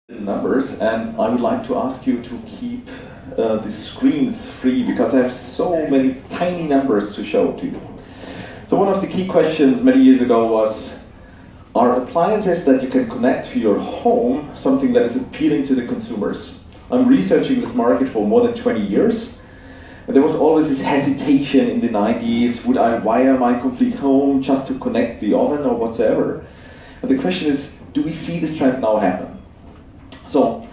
numbers, and I would like to ask you to keep the screens free because I have so many tiny numbers to show to you. So one of the key questions many years ago was, are appliances that you can connect to your home something that is appealing to the consumers? I'm researching this market for more than 20 years. And there was always this hesitation in the 90s, would I wire my complete home just to connect the oven or whatsoever? And the question is, do we see this trend now happen? So,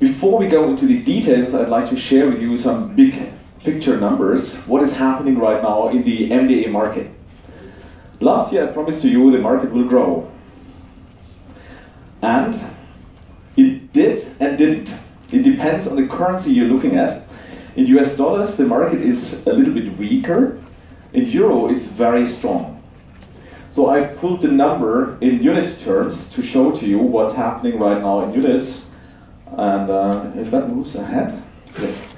before we go into these details, I'd like to share with you some big picture numbers, what is happening right now in the MDA market. Last year I promised to you the market will grow. And it did and didn't. It depends on the currency you're looking at. In US dollars, the market is a little bit weaker. In euro, it's very strong. So I pulled the number in unit terms to show to you what's happening right now in units. And if that moves ahead, yes.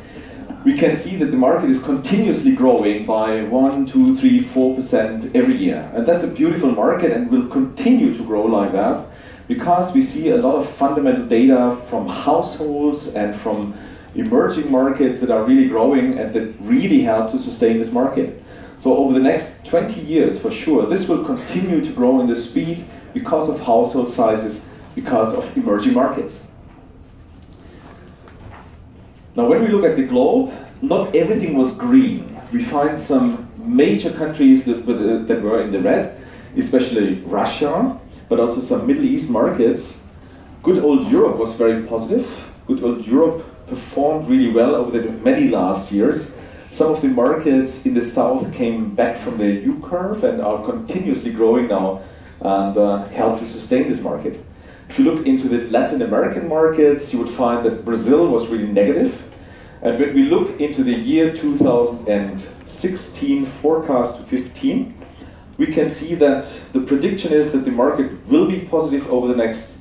We can see that the market is continuously growing by 1, 2, 3, 4% every year. And that's a beautiful market and will continue to grow like that because we see a lot of fundamental data from households and from emerging markets that are really growing and that really help to sustain this market. So over the next 20 years, for sure, this will continue to grow in the speed because of household sizes, because of emerging markets. Now, when we look at the globe, not everything was green. We find some major countries that were in the red, especially Russia, but also some Middle East markets. Good old Europe was very positive. Good old Europe performed really well over the many last years. Some of the markets in the south came back from the U-curve and are continuously growing now and help to sustain this market. If you look into the Latin American markets, you would find that Brazil was really negative. And when we look into the year 2016 forecast to 15, we can see that the prediction is that the market will be positive over the next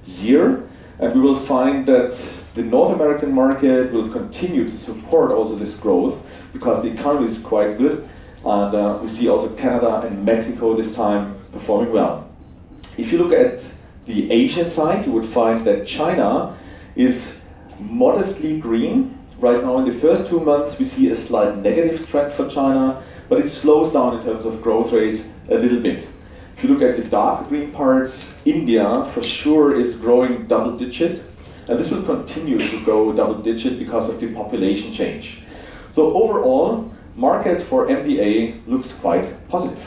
year. And we will find that the North American market will continue to support also this growth because the economy is quite good. And we see also Canada and Mexico this time performing well. If you look at the Asian side, you would find that China is modestly green. Right now in the first 2 months we see a slight negative trend for China, but it slows down in terms of growth rates a little bit. If you look at the dark green parts, India for sure is growing double digit, and this will continue to go double digit because of the population change. So overall, market for MDA looks quite positive.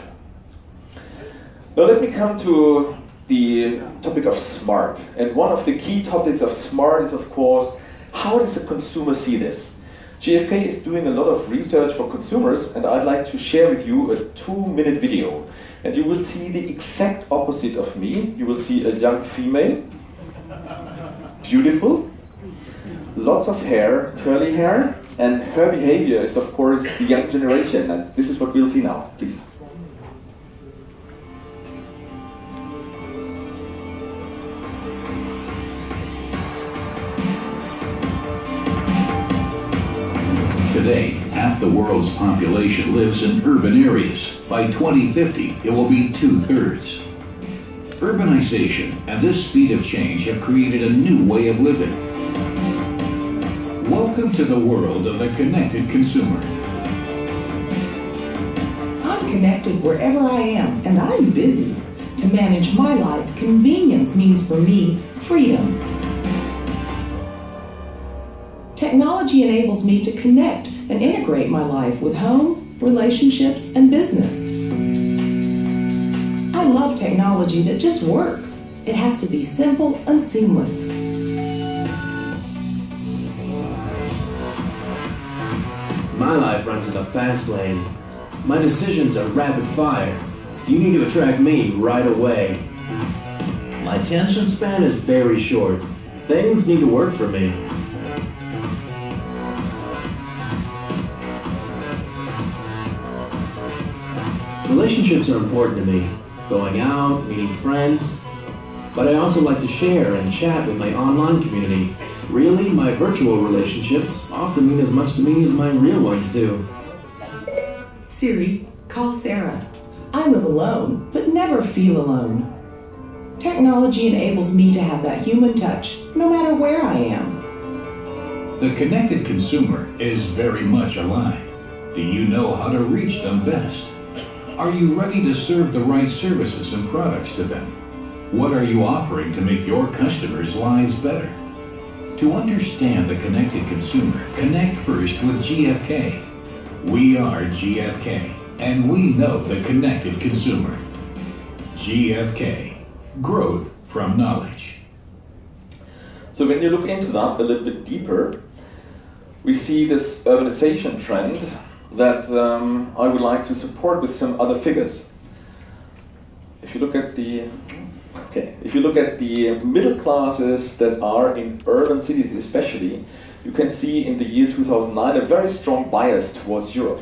Now let me come to the topic of smart. And one of the key topics of smart is, of course, how does the consumer see this? GfK is doing a lot of research for consumers, and I'd like to share with you a 2-minute video. And you will see the exact opposite of me. You will see a young female, beautiful, lots of hair, curly hair, and her behavior is, of course, the young generation. And this is what we'll see now. Please. Today, half the world's population lives in urban areas. By 2050, it will be 2/3. Urbanization and this speed of change have created a new way of living. Welcome to the world of the connected consumer. I'm connected wherever I am, and I'm busy. To manage my life, convenience means for me freedom. Technology enables me to connect and integrate my life with home, relationships, and business. I love technology that just works. It has to be simple and seamless. My life runs in a fast lane. My decisions are rapid fire. You need to attract me right away. My attention span is very short. Things need to work for me. Relationships are important to me. Going out, meeting friends. But I also like to share and chat with my online community. Really, my virtual relationships often mean as much to me as my real ones do. Siri, call Sarah. I live alone, but never feel alone. Technology enables me to have that human touch, no matter where I am. The connected consumer is very much alive. Do you know how to reach them best? Are you ready to serve the right services and products to them? What are you offering to make your customers' lives better? To understand the connected consumer, connect first with GFK. We are GFK, and we know the connected consumer. GFK, growth from knowledge. So when you look into that a little bit deeper, we see this urbanization trend that I would like to support with some other figures. If you look at the middle classes that are in urban cities especially, you can see in the year 2009 a very strong bias towards Europe.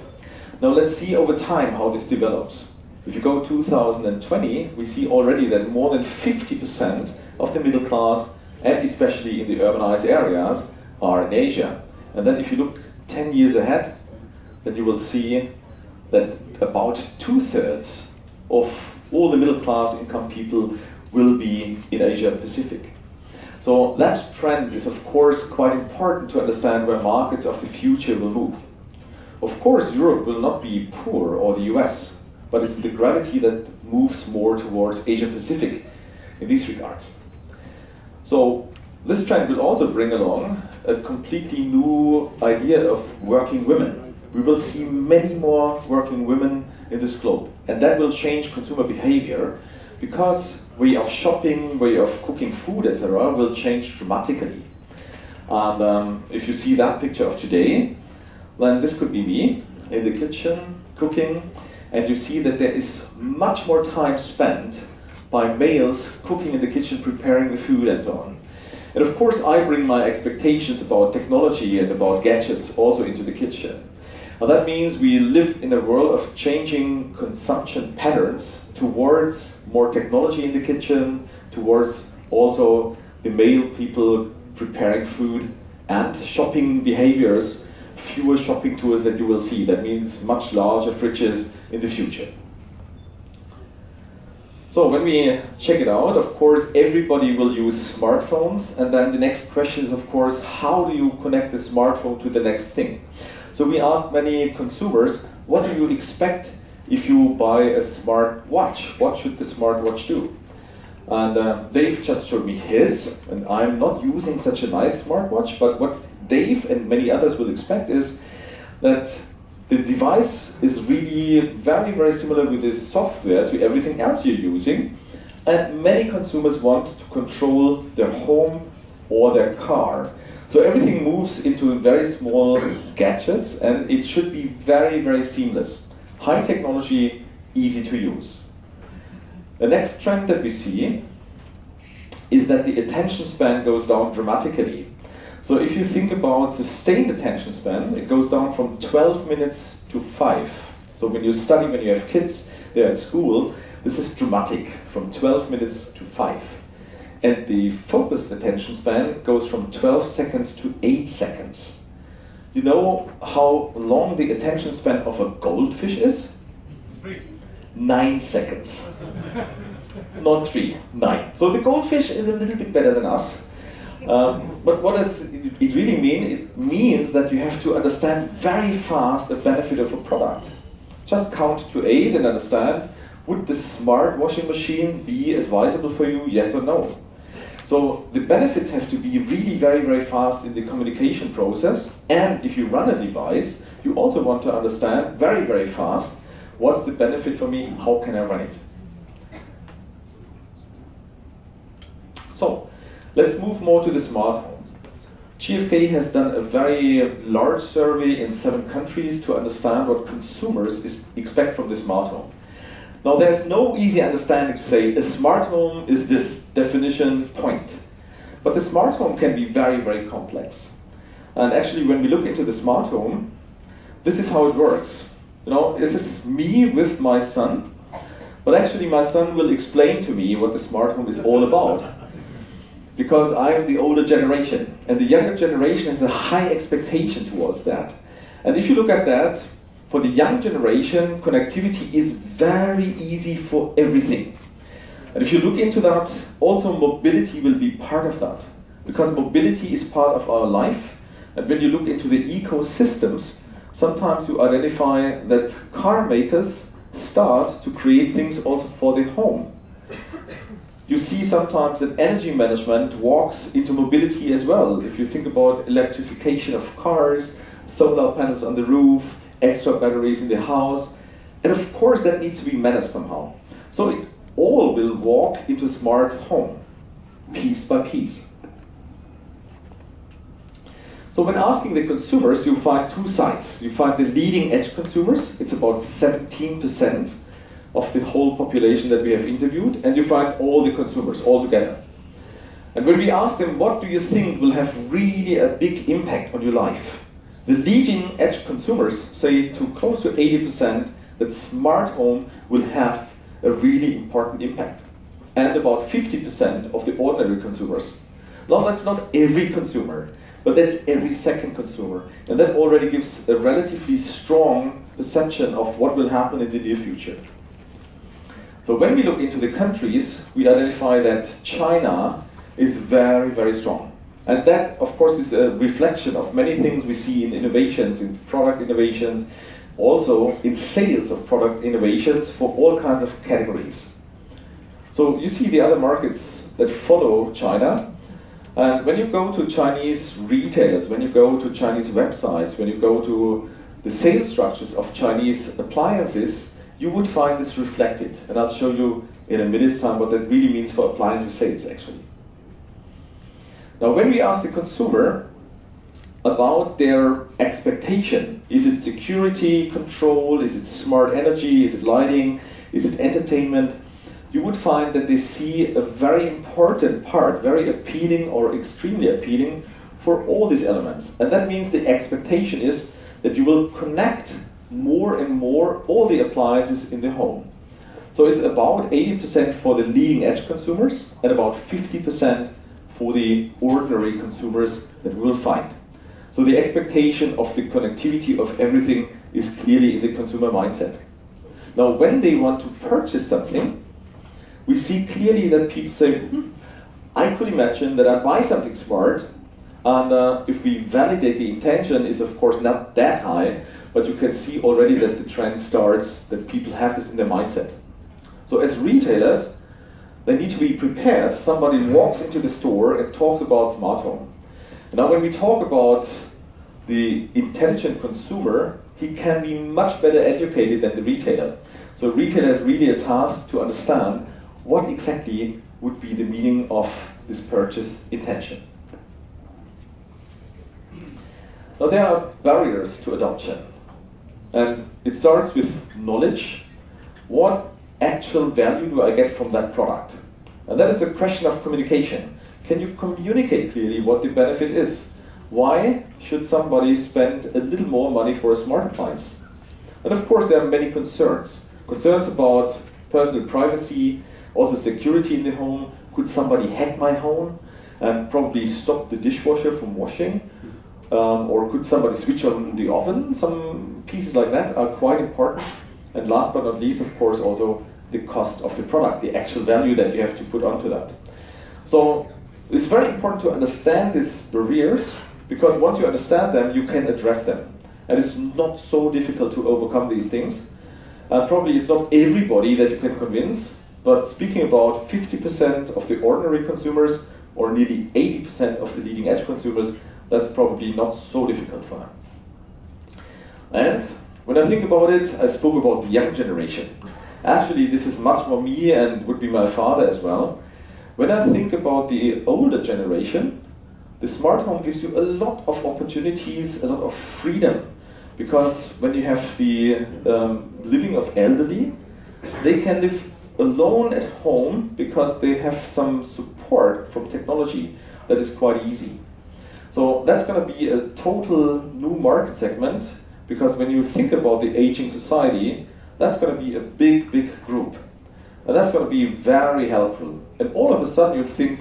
Now let's see over time how this develops. If you go 2020, we see already that more than 50% of the middle class, and especially in the urbanized areas, are in Asia. And then if you look 10 years ahead, then you will see that about 2/3 of all the middle class income people will be in Asia Pacific. So that trend is of course quite important to understand where markets of the future will move. Of course Europe will not be poor, or the US, but it's the gravity that moves more towards Asia Pacific in these regards. So this trend will also bring along a completely new idea of working women. We will see many more working women in this globe, and that will change consumer behavior because way of shopping, way of cooking food, etc. will change dramatically. And if you see that picture of today, then this could be me in the kitchen cooking, and you see that there is much more time spent by males cooking in the kitchen, preparing the food and so on. And of course I bring my expectations about technology and about gadgets also into the kitchen. Now that means we live in a world of changing consumption patterns towards more technology in the kitchen, towards also the male people preparing food, and shopping behaviors, fewer shopping tours that you will see. That means much larger fridges in the future. So when we check it out, of course, everybody will use smartphones, and then the next question is, of course, how do you connect the smartphone to the next thing? So we asked many consumers, what do you expect if you buy a smart watch? What should the smartwatch do? And Dave just showed me his, and I'm not using such a nice smartwatch, but what Dave and many others will expect is that the device is really very, very similar with this software to everything else you're using, and many consumers want to control their home or their car. So everything moves into very small gadgets, and it should be very, very seamless. High technology, easy to use. The next trend that we see is that the attention span goes down dramatically. So if you think about sustained attention span, it goes down from 12 minutes to 5. So when you study, when you have kids, they're at school, this is dramatic, from 12 minutes to 5. And the focused attention span goes from 12 seconds to 8 seconds. You know how long the attention span of a goldfish is? 9 seconds. Not 3, 9. So the goldfish is a little bit better than us. But what does it really mean? It means that you have to understand very fast the benefit of a product. Just count to 8 and understand, would the smart washing machine be advisable for you, yes or no? So the benefits have to be really very, very fast in the communication process. And if you run a device, you also want to understand very, very fast, what's the benefit for me, how can I run it? So let's move more to the smart home. GfK has done a very large survey in 7 countries to understand what consumers expect from the smart home. Now there's no easy understanding to say a smart home is this definition point. But the smart home can be very, very complex. And actually when we look into the smart home, this is how it works. You know, this is me with my son, but actually my son will explain to me what the smart home is all about. Because I'm the older generation, and the younger generation has a high expectation towards that. And if you look at that, for the young generation, connectivity is very easy for everything. And if you look into that, also mobility will be part of that, because mobility is part of our life. And when you look into the ecosystems, sometimes you identify that car makers start to create things also for the home. You see sometimes that energy management walks into mobility as well. If you think about electrification of cars, solar panels on the roof, extra batteries in the house, and of course that needs to be managed somehow. So it all will walk into a smart home, piece by piece. So when asking the consumers, you find two sides. You find the leading edge consumers, it's about 17% of the whole population that we have interviewed, and you find all the consumers all together. And when we ask them, what do you think will have really a big impact on your life? The leading edge consumers say to close to 80% that smart home will have a really important impact. And about 50% of the ordinary consumers. Now that's not every consumer, but that's every second consumer. And that already gives a relatively strong perception of what will happen in the near future. So when we look into the countries, we identify that China is very, very strong. And that, of course, is a reflection of many things we see in innovations, in product innovations, also in sales of product innovations for all kinds of categories. So you see the other markets that follow China. And when you go to Chinese retailers, when you go to Chinese websites, when you go to the sales structures of Chinese appliances, you would find this reflected. And I'll show you in a minute's time what that really means for appliances sales, actually. Now, when we ask the consumer about their expectation, is it security, control, is it smart energy, is it lighting, is it entertainment, you would find that they see a very important part, very appealing or extremely appealing for all these elements. And that means the expectation is that you will connect more and more all the appliances in the home. So it's about 80% for the leading edge consumers and about 50% for the ordinary consumers that we will find. So the expectation of the connectivity of everything is clearly in the consumer mindset. Now when they want to purchase something, we see clearly that people say, I could imagine that I buy something smart, and if we validate the intention is of course not that high, but you can see already that the trend starts, that people have this in their mindset. So as retailers, they need to be prepared. Somebody walks into the store and talks about smart home. And now when we talk about the intelligent consumer, he can be much better educated than the retailer. So retailer is really a task to understand what exactly would be the meaning of this purchase intention. Now there are barriers to adoption. And it starts with knowledge. What actual value do I get from that product? And that is a question of communication. Can you communicate clearly what the benefit is? Why should somebody spend a little more money for a smart appliance? And of course there are many concerns. Concerns about personal privacy, also security in the home. Could somebody hack my home and probably stop the dishwasher from washing? Or could somebody switch on the oven? Some pieces like that are quite important. And last but not least, of course, also the cost of the product, the actual value that you have to put onto that. So it's very important to understand these barriers, because once you understand them, you can address them. And it's not so difficult to overcome these things. Probably it's not everybody that you can convince, but speaking about 50% of the ordinary consumers, or nearly 80% of the leading edge consumers, that's probably not so difficult for them. And when I think about it, I spoke about the young generation. Actually, this is much more me and would be my father as well. When I think about the older generation, the smart home gives you a lot of opportunities, a lot of freedom. Because when you have the living of elderly, they can live alone at home because they have some support from technology that is quite easy. So that's going to be a total new market segment, because when you think about the aging society, that's going to be a big, big group. And that's going to be very helpful. And all of a sudden you think,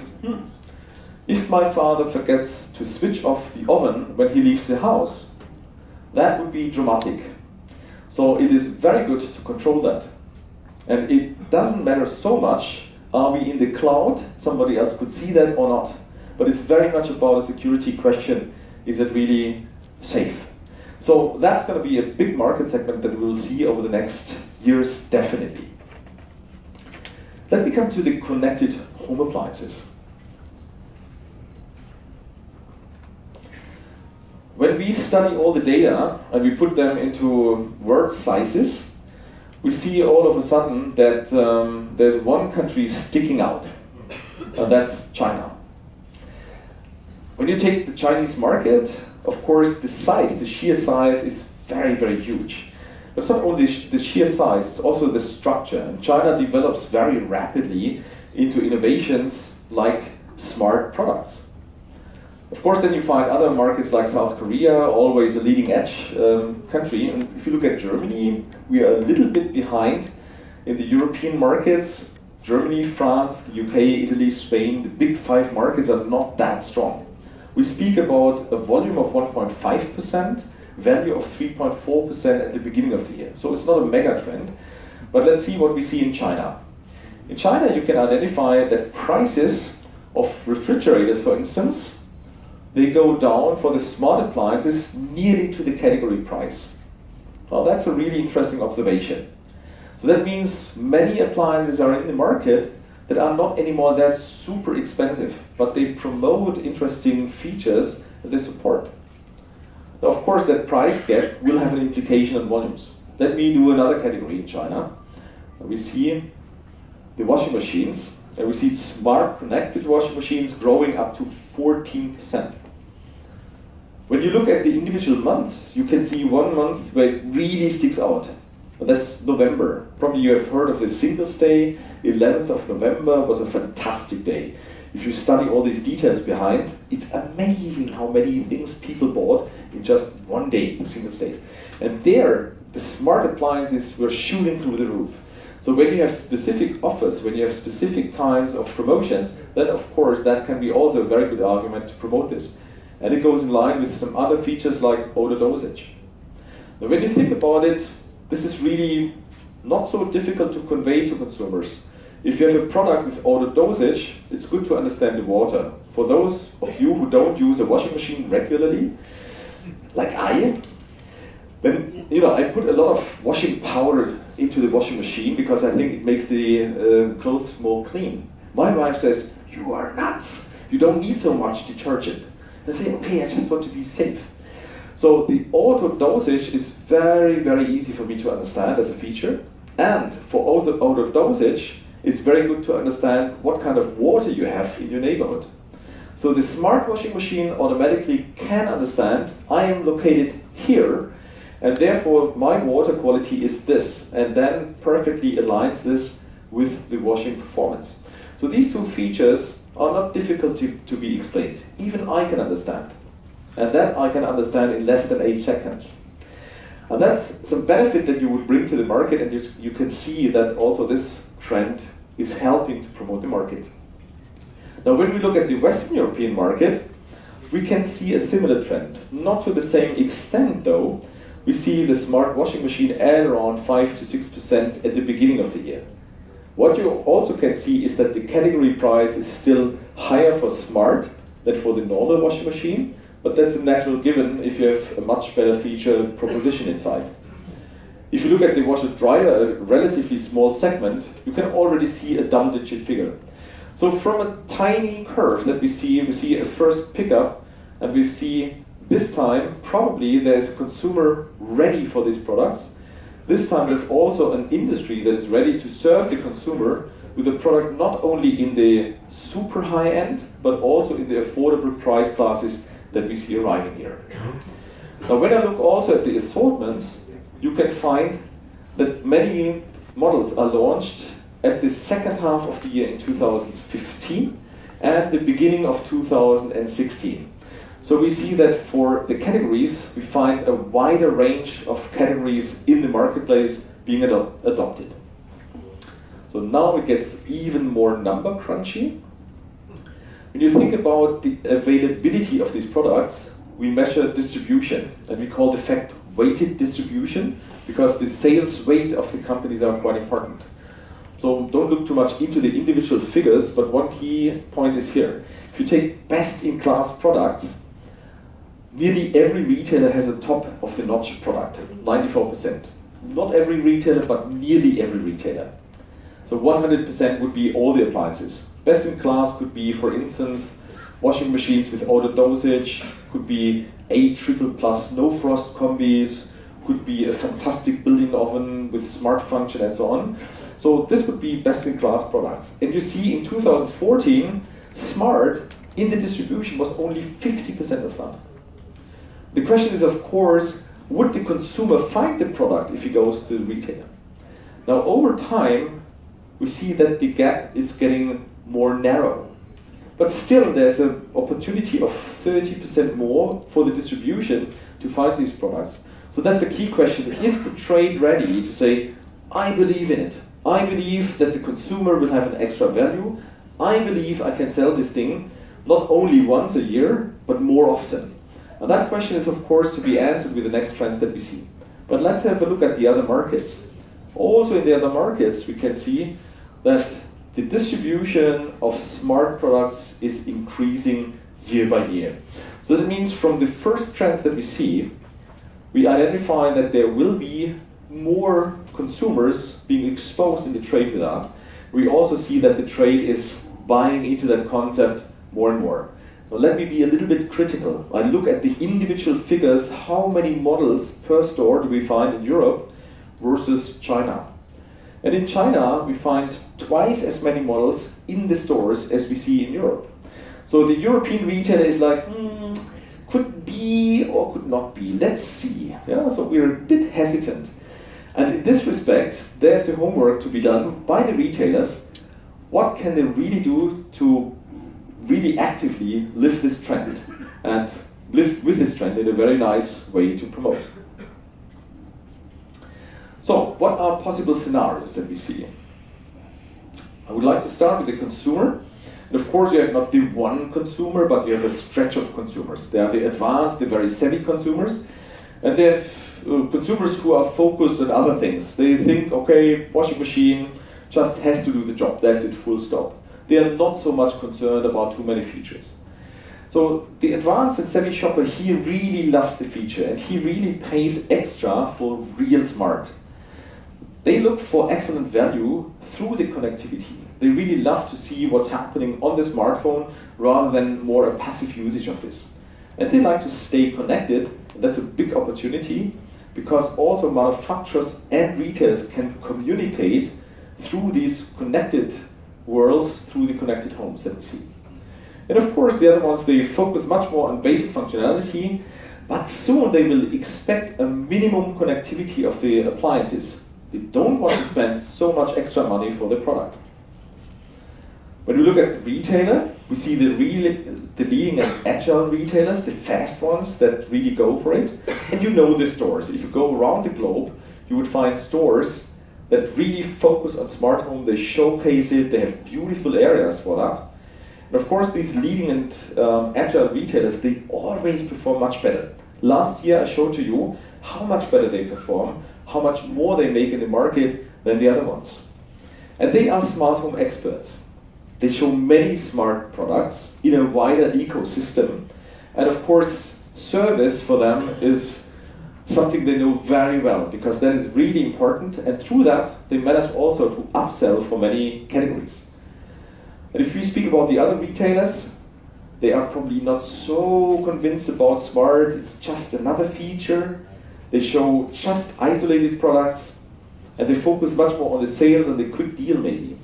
if my father forgets to switch off the oven when he leaves the house, that would be dramatic. So it is very good to control that. And it doesn't matter so much Are we in the cloud? Somebody else could see that or not. But it's very much about a security question. Is it really safe? So that's going to be a big market segment that we will see over the next years, definitely. Let me come to the connected home appliances. When we study all the data and we put them into word sizes, we see all of a sudden that there's one country sticking out, and that's China. When you take the Chinese market, of course, the size, the sheer size is very, very huge. But it's not only the sheer size, it's also the structure. And China develops very rapidly into innovations like smart products. Of course, then you find other markets like South Korea, always a leading edge country. And if you look at Germany, we are a little bit behind in the European markets. Germany, France, the UK, Italy, Spain, the big 5 markets are not that strong. We speak about a volume of 1.5%, value of 3.4% at the beginning of the year. So it's not a mega trend. But let's see what we see in China. In China, you can identify that prices of refrigerators, for instance, they go down for the smart appliances nearly to the category price. Well, that's a really interesting observation. So that means many appliances are in the market that are not anymore that super expensive, but they promote interesting features that they support. Now, of course, that price gap will have an implication on volumes. Let me do another category in China. We see the washing machines, and we see smart connected washing machines growing up to 14%. When you look at the individual months, you can see one month where it really sticks out. That's November. Probably you have heard of the Singles Day. 11th of November was a fantastic day. If you study all these details behind, it's amazing how many things people bought in just one day, the Singles Day. And there, the smart appliances were shooting through the roof. So when you have specific offers, when you have specific times of promotions, then of course that can be also a very good argument to promote this. And it goes in line with some other features like auto dosage. Now when you think about it, this is really not so difficult to convey to consumers. If you have a product with auto dosage, it's good to understand the water. For those of you who don't use a washing machine regularly, like I, then I put a lot of washing powder into the washing machine because I think it makes the clothes more clean. My wife says, "You are nuts. You don't need so much detergent." They say, "Okay, I just want to be safe." So the auto dosage is very, very easy for me to understand as a feature. And for auto dosage, it's very good to understand what kind of water you have in your neighborhood. So the smart washing machine automatically can understand, I am located here, and therefore my water quality is this, and then perfectly aligns this with the washing performance. So these two features are not difficult to be explained. Even I can understand. And that I can understand in less than 8 seconds. And that's some benefit that you would bring to the market, and you can see that also this trend is helping to promote the market. Now when we look at the Western European market, we can see a similar trend. Not to the same extent though. We see the smart washing machine at around 5 to 6% at the beginning of the year. What you also can see is that the category price is still higher for smart than for the normal washing machine, but that's a natural given if you have a much better feature proposition inside. If you look at the washer dryer, a relatively small segment, you can already see a double-digit figure. So from a tiny curve that we see a first pickup, and we see this time probably there's a consumer ready for these products. This time there's also an industry that is ready to serve the consumer with a product not only in the super high end, but also in the affordable price classes that we see arriving here. Now when I look also at the assortments, you can find that many models are launched at the second half of the year in 2015 and the beginning of 2016. So we see that for the categories, we find a wider range of categories in the marketplace being adopted. So now it gets even more number crunchy. When you think about the availability of these products, we measure distribution, and we call the fact weighted distribution because the sales weight of the companies are quite important. So don't look too much into the individual figures, but one key point is here. If you take best-in-class products, nearly every retailer has a top-of-the-notch product, 94%. Not every retailer, but nearly every retailer. So 100% would be all the appliances. Best-in-class could be, for instance, washing machines with auto dosage, could be A triple plus no frost combis, could be a fantastic built-in oven with smart function and so on. So this would be best-in-class products. And you see in 2014, smart in the distribution was only 50% of that. The question is, of course, would the consumer find the product if he goes to the retailer? Now, over time, we see that the gap is getting more narrow. But still, there's an opportunity of 30% more for the distribution to find these products. So that's a key question. Is the trade ready to say, I believe in it. I believe that the consumer will have an extra value. I believe I can sell this thing not only once a year, but more often. Now that question is, of course, to be answered with the next trends that we see. But let's have a look at the other markets. Also in the other markets, we can see that the distribution of smart products is increasing year by year. So that means from the first trends that we see, we identify that there will be more consumers being exposed in the trade with that. We also see that the trade is buying into that concept more and more. Now let me be a little bit critical. I look at the individual figures, how many models per store do we find in Europe versus China. And in China, we find twice as many models in the stores as we see in Europe. So the European retailer is like, could be or could not be, let's see. Yeah? So we're a bit hesitant. And in this respect, there's the homework to be done by the retailers. What can they really do to really actively live this trend and live with this trend in a very nice way to promote? So, what are possible scenarios that we see? I would like to start with the consumer. And of course, you have not the one consumer, but you have a stretch of consumers. They are the advanced, the very savvy consumers. And they have consumers who are focused on other things. They think, okay, washing machine just has to do the job, that's it, full stop. They are not so much concerned about too many features. So the advanced and savvy shopper, he really loves the feature and he really pays extra for real smart. They look for excellent value through the connectivity. They really love to see what's happening on the smartphone rather than more a passive usage of this. And they like to stay connected, and that's a big opportunity because also manufacturers and retailers can communicate through these connected worlds, through the connected homes that we see. And of course, the other ones, they focus much more on basic functionality, but soon they will expect a minimum connectivity of the appliances. They don't want to spend so much extra money for the product. When we look at the retailer, we see the leading and agile retailers, the fast ones that really go for it. And you know the stores. If you go around the globe, you would find stores that really focus on smart home. They showcase it. They have beautiful areas for that. And of course, these leading and agile retailers, they always perform much better. Last year, I showed to you how much better they perform, how much more they make in the market than the other ones. And they are smart home experts. They show many smart products in a wider ecosystem. And of course, service for them is something they know very well because that is really important. And through that, they manage also to upsell for many categories. And if we speak about the other retailers, they are probably not so convinced about smart. It's just another feature. They show just isolated products and they focus much more on the sales and the quick deal maybe.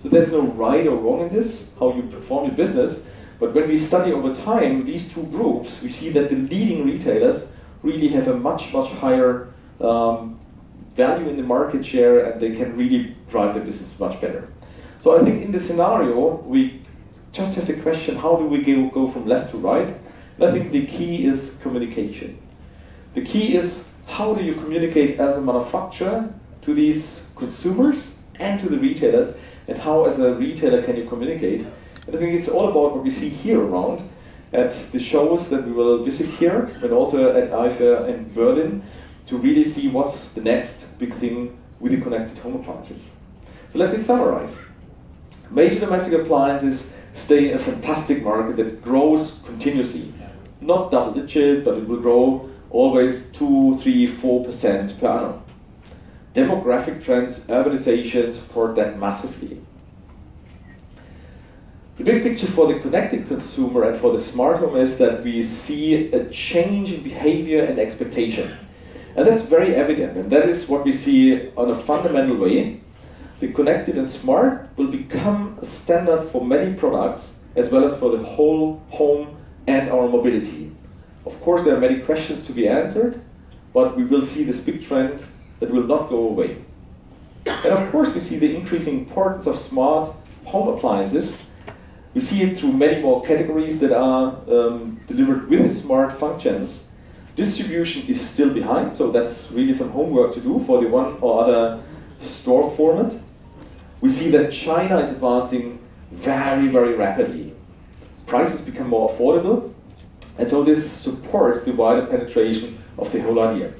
So there's no right or wrong in this, how you perform your business. But when we study over time these two groups, we see that the leading retailers really have a much, much higher value in the market share and they can really drive the business much better. So I think in this scenario, we just have the question, how do we go from left to right? And I think the key is communication. The key is, how do you communicate as a manufacturer to these consumers and to the retailers, and how as a retailer can you communicate? And I think it's all about what we see here around at the shows that we will visit here, but also at IFA in Berlin, to really see what's the next big thing with the connected home appliances. So let me summarize. Major domestic appliances stay a fantastic market that grows continuously. Not double digit, but it will grow always 2, 3, 4% per annum. Demographic trends, urbanization support that massively. The big picture for the connected consumer and for the smart home is that we see a change in behavior and expectation. And that's very evident, and that is what we see on a fundamental way. The connected and smart will become a standard for many products, as well as for the whole home and our mobility. Of course, there are many questions to be answered, but we will see this big trend that will not go away. And of course, we see the increasing importance of smart home appliances. We see it through many more categories that are delivered with smart functions. Distribution is still behind, so that's really some homework to do for the one or other store format. We see that China is advancing very, very rapidly. Prices become more affordable, and so this supports the wider penetration of the whole idea.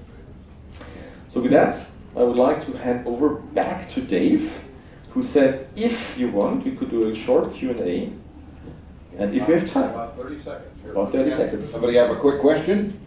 So with that, I would like to hand over back to Dave, who said if you want, we could do a short Q&A, and if we have time. About 30 seconds. About 30 seconds. Somebody have a quick question?